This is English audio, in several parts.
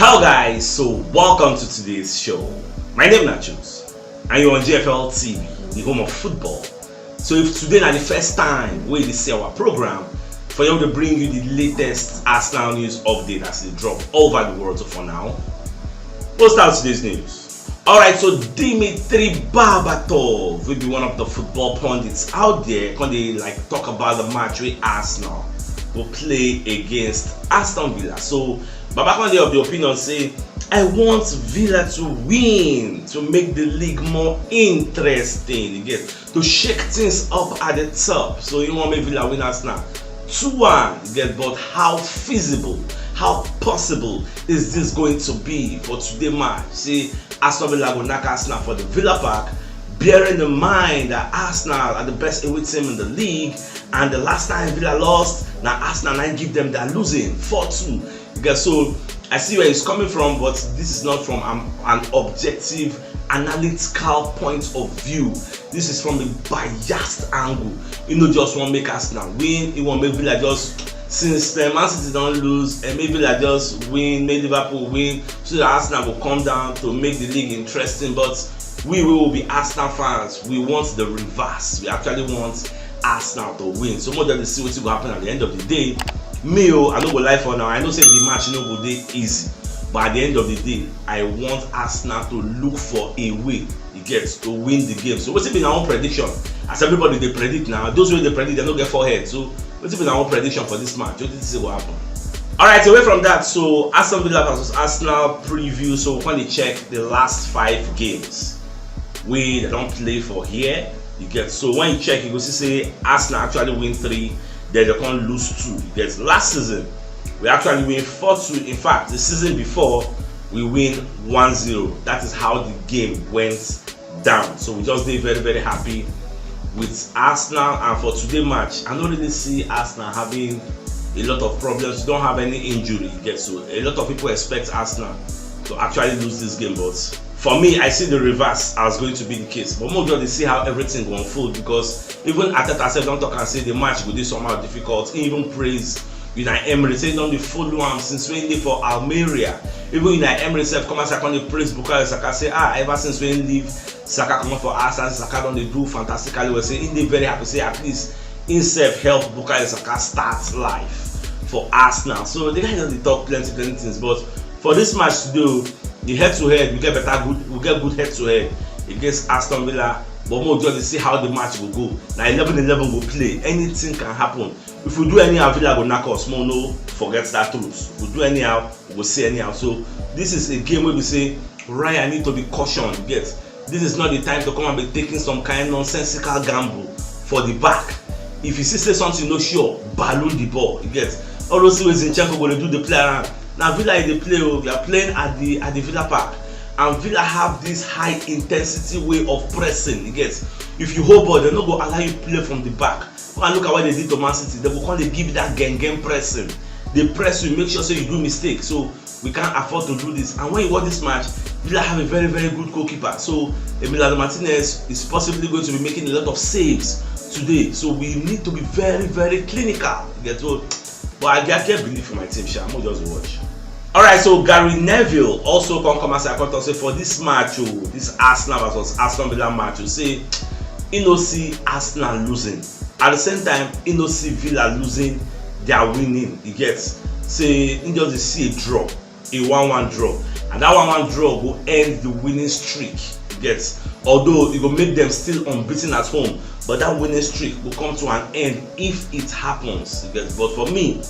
Hello guys, so welcome to today's show. My name is CHUKS and you're on GFL TV, the home of football. So if today is the first time we see our program, for you to bring you the latest Arsenal news update as they drop all over the world. So for now, we'll start today's news. Alright, so Dimitri Berbatov will be one of the football pundits out there when they talk about the match where Arsenal will play against Aston Villa. So Babakande of the opinion say, I want Villa to win to make the league more interesting. You get to shake things up at the top. So you want to make Villa win Arsenal 2-1. You get, but how feasible, how possible is this going to be for today's match? See, Aston Villa will knock Arsenal for the Villa Park, bearing in mind that Arsenal are the best away team in the league, and the last time Villa lost, now Arsenal now give them that losing 4-2. Because so I see where it's coming from, but this is not from an objective, analytical point of view. This is from a biased angle. You know, just want to make Arsenal win. You want to make Villa just, since Man City don't lose, and maybe Villa just win, make Liverpool win, so that Arsenal will come down to make the league interesting. But we will be Arsenal fans. We want the reverse. We actually want Arsenal to win. So more than the see what will happen at the end of the day. Me, I don't go lie for now. I know say the match go dey easy, but at the end of the day, I want Arsenal to look for a way he gets to win the game. So what's it been our own prediction? As everybody they predict now, those who they predict they don't get forehead. So what's it been our own prediction for this match? Just to see what happen. Alright, away from that, so Aston Villa versus Arsenal preview. So when they check the last 5 games, they don't play for here. You get, so when you check, you go see say Arsenal actually win 3. Then they can't lose 2. Because last season we actually win 4-2. In fact, the season before we win 1-0. That is how the game went down. So we just did very happy with Arsenal. And for today's match, I don't really see Arsenal having a lot of problems. You don't have any injury. So a lot of people expect Arsenal to actually lose this game, but for me, I see the reverse as going to be the case. But more just see how everything will unfold, because even Ateta said don't talk and say the match will be somehow difficult. He even praise Unai Emery, say don't dey follow am since when they for Almeria. Even Unai Emery said come and second praise Bukayo Saka, say ever since when leave Saka come for Arsenal, Saka don't they do fantastically well. Say they very happy, say at least himself help Bukayo Saka start life for Arsenal. So the guy doesn't talk plenty things, but for this match to do, the head-to-head, we get good head-to-head against Aston Villa. But more just see how the match will go. Now 11-11 will play. Anything can happen. If we do anyhow, Villa will knock us. More no, forget that truth. If we do anyhow, we'll see anyhow. So this is a game where we say, Ryan need to be cautioned. Get, this is not the time to come and be taking some kind of nonsensical gamble for the back. If you see say something no sure, balloon the ball. You get, all those ways Zinchenko going to do the play around. Now Villa is the play. We are playing at the Villa Park, and Villa have this high intensity way of pressing. You get, if you hold ball, they not go allow you play from the back. And look at what they did to Man City. They will come, they give you that gang pressing. They press you, make sure so you do mistake. So we can't afford to do this. And when you watch this match, Villa have a very good goalkeeper. So Emiliano Martinez is possibly going to be making a lot of saves today. So we need to be very clinical. You get, so, but I can't believe for my team. I'm not just watch. Alright, so Gary Neville also come as I say for this match, this Arsenal versus Aston Villa match, you say you know see Arsenal losing. At the same time, you know see Villa losing, they are winning. You get, say you just see a draw, a 1-1 draw, and that 1-1 draw will end the winning streak. You get, although it will make them still unbeaten at home, but that winning streak will come to an end if it happens. You get, but for me,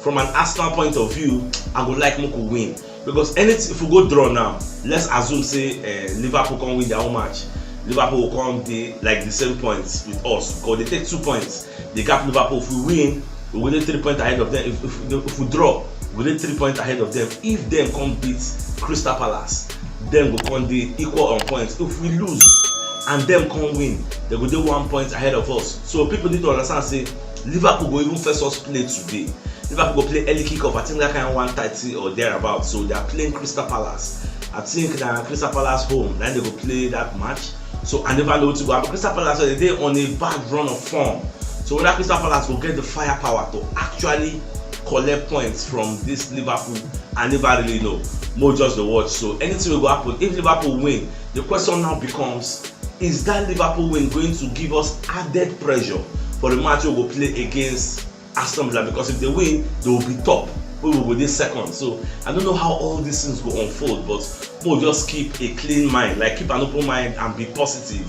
from an Arsenal point of view, I would like Moko win, because anything if we go draw now, let's assume say Liverpool can win their own match. Liverpool will come the same points with us, because they take 2 points. They gap Liverpool. If we win, we will 3 points ahead of them. If we draw, we will 3 points ahead of them. If them come beat Crystal Palace, then we come the equal on points. If we lose and them come win, they will do 1 point ahead of us. So people need to understand say Liverpool will even first us play today. Liverpool go play early kickoff. I think that kind of 1:30 or thereabout. So they are playing Crystal Palace. I think that Crystal Palace home. Then they go play that match. So I never know to go. But Crystal Palace they on a bad run of form. So whether Crystal Palace will get the firepower to actually collect points from this Liverpool, I never really know. more just the watch. So anything will go happen. If Liverpool win, the question now becomes, is that Liverpool win going to give us added pressure for the match we will play against Aston Villa? Because if they win, they will be top. We will be second. So I don't know how all these things will unfold, but we'll just keep a clean mind, like keep an open mind and be positive,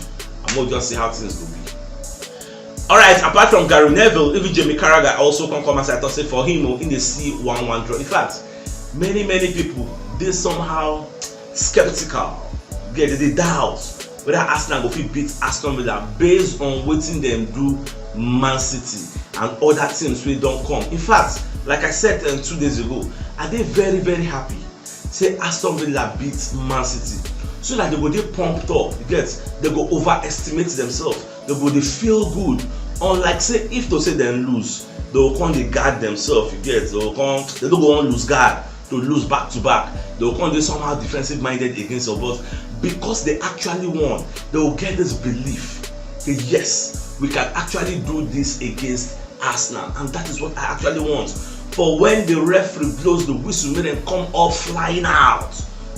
and we'll just see how things will be. Alright, apart from Gary Neville, even Jamie Carragher also can come as I thought say for him in the C1-1 draw. In fact, many people they somehow skeptical, get the doubts whether Arsenal go fit beat Aston Villa based on wetin dem do Man City and other teams wey don come. In fact, like I said 2 days ago, I dey very happy say Aston Villa beat Man City, so that they go dey pumped up, you get, they go overestimate themselves, they go dey feel good. Unlike say if to say dem lose, they go come dey guard themselves, you get, they don't go on lose guard to lose back to back, they will come dey somehow defensive minded against us. But because they actually won, they will get this belief that yes, we can actually do this against Arsenal, and that is what I actually want. For when the referee blows the whistle, make them come all flying out,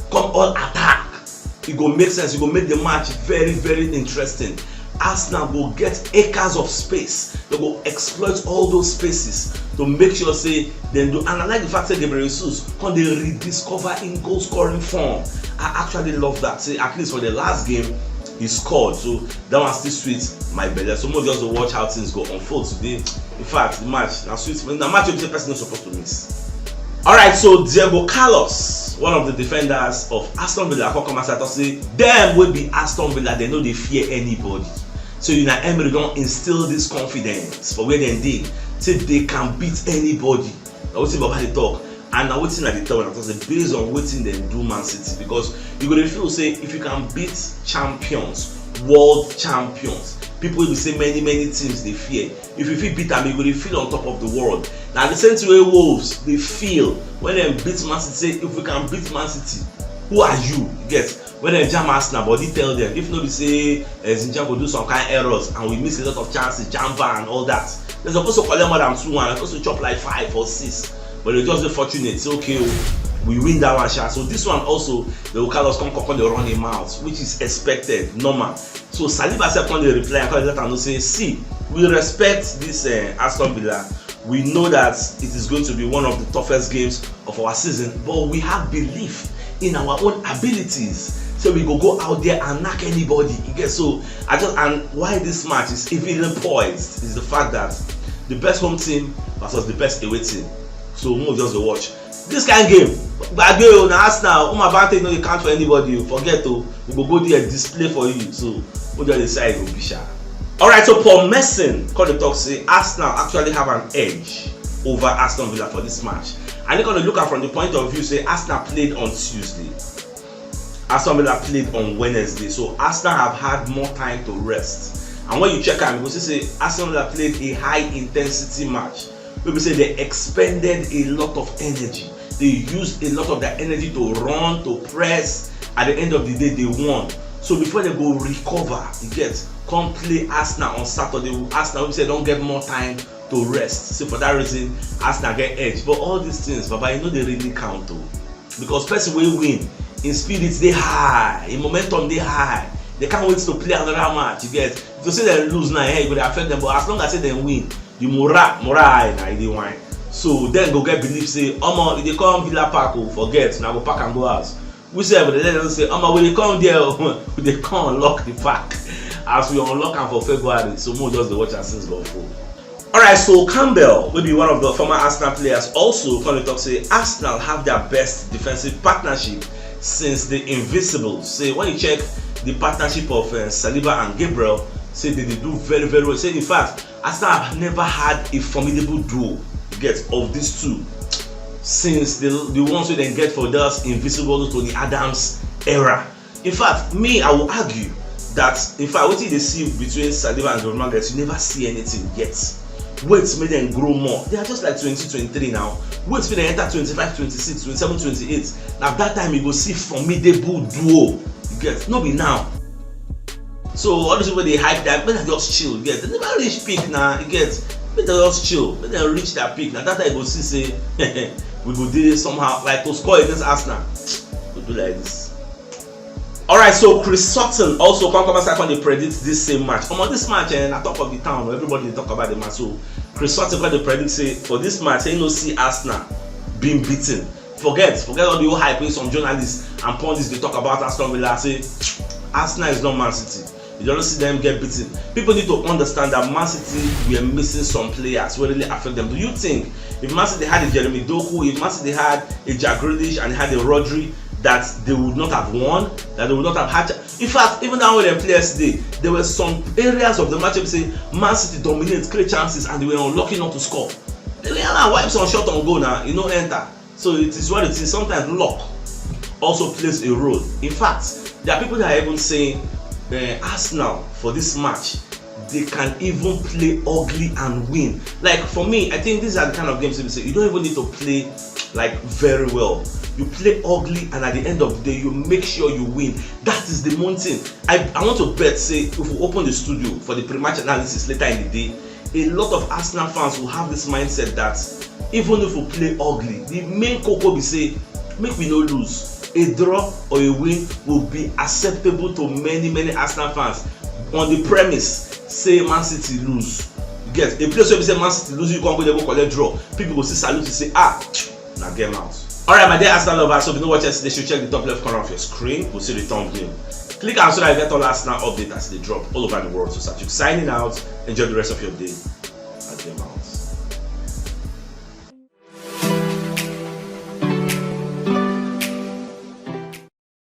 come all attack, it go make sense, it go make the match very interesting. Arsenal will get acres of space, they will exploit all those spaces to make sure say they do. And I like the fact that Gabriel Jesus can they rediscover in goal scoring form. I actually love that. Say at least for the last game he scored, so that one still sweet my belly. So more just watch how things go unfold today. In fact, the match now sweet. The match the person is supposed to miss. Alright, so Diego Carlos, one of the defenders of Aston Villa, come as I thought say them will be Aston Villa, they know they fear anybody. So Unai Emery don't instill this confidence for where they did. Say they can beat anybody. Now what's about the talk? And now what's in at the top, and say based on what's in them do Man City, because you gonna feel say if you can beat champions, world champions, people will say many teams they fear. If you feel beat them, you gonna feel on top of the world. Now the same way Wolves they feel when they beat Man City. Say if we can beat Man City, who are you? You get. When they jam Arsenal, but they tell them if nobody say Zinjan will do some kind of errors and we miss a lot of chances, jumper and all that, they're supposed to collect more than 2-1, they're supposed to chop like 5 or 6, but they just be fortunate. Say okay, we win that one shot. So this one also, they will call us come they run him out, which is expected, normal. So Saliba said when they reply and call let them know say, see, we respect this Aston Villa. We know that it is going to be one of the toughest games of our season, but we have belief in our own abilities. So we go out there and knock anybody. You get, so and why this match is even poised is the fact that the best home team versus the best away team. So we'll just watch this kind of game. But again, Arsenal, my advantage no they count for anybody. Forget to we go there display for you. So we'll just decide will be shy. Alright, so Paul Messon called the talk say Arsenal actually have an edge over Aston Villa for this match. And they're gonna look at from the point of view say Arsenal played on Tuesday. Aston Villa played on Wednesday, so Arsenal have had more time to rest. And when you check out, you will see Aston Villa played a high intensity match. People say they expended a lot of energy. They used a lot of their energy to run, to press. At the end of the day, they won. So before they go recover, you get, come play Arsenal on Saturday. Arsenal, we say don't get more time to rest. So for that reason, Arsenal get edge. But all these things, Baba, you know they really count though, because person will win. In spirits they high, in momentum they high. They can't wait to play another match. You get, if you say they lose now, hey, it will affect them. But as long as they win, the morale now they win. So then go get belief say, if they come Villa Park, forget now go pack and go out. We say, but they let them say, when they come there, they come unlock the park. As we unlock them for February, so more just the watch and since go full. Alright, so Campbell will be one of the former Arsenal players. Also, come to talk say Arsenal have their best defensive partnership since the Invisibles. Say when you check the partnership of Saliba and Gabriel, say they do very well. Say in fact, Arsenal have never had a formidable duo of these two since the ones we then get for those Invisibles to the Adams era. In fact, I will argue that in fact what they see between Saliba and Gabriel, you never see anything yet. Wait make them grow more. They are just like 2023 now. Wait till they enter 25, 26, 27, 28. Now that time you go see formidable duo. You get, no be now. So all those people they hype that, but they just chill. You get, they never reach peak now. You get, but they just chill. But they reach that peak. Now that time you go see say we go do somehow like to score against Arsenal. We do like this. Alright, so Chris Sutton also come outside when they predict this same match. This match and I talk of the town, everybody talk about the match. So Chris Sutton when they predict say for this match, they no see Arsenal being beaten. Forget all the whole hype with some journalists and pundits they talk about Aston Villa. Say Arsenal is not Man City. You don't see them get beaten. People need to understand that Man City were missing some players who really affect them. Do you think if Man City had a Jeremy Doku, if Man City had a Jack Grealish and had a Rodri, that they would not have won, that they would not have had? In fact, even down with their players today, there were some areas of the match where say Man City dominates, create chances, and they were unlucky not to score. They were wipes on shot on goal now, enter. So it is what it is. Sometimes luck also plays a role. In fact, there are people that are even saying Arsenal for this match, they can even play ugly and win. Like for me, I think these are the kind of games that we say you don't even need to play like very well. You play ugly and at the end of the day you make sure you win. That is the main thing. I want to bet say if we open the studio for the pre-match analysis later in the day, a lot of Arsenal fans will have this mindset that even if we play ugly, the main cocoa be say make we no lose. A draw or a win will be acceptable to many Arsenal fans on the premise say Man City lose. You get a place where we say Man City lose, you can't go there go collect draw. People will see salute you say now game out. Alright, my dear Arsenal lovers, so if you don't watch us, they should check the top left corner of your screen. We'll see the thumbnail. Click on so that you get all Arsenal updates as they drop all over the world. So CHUKS signing out. Enjoy the rest of your day. Adieu.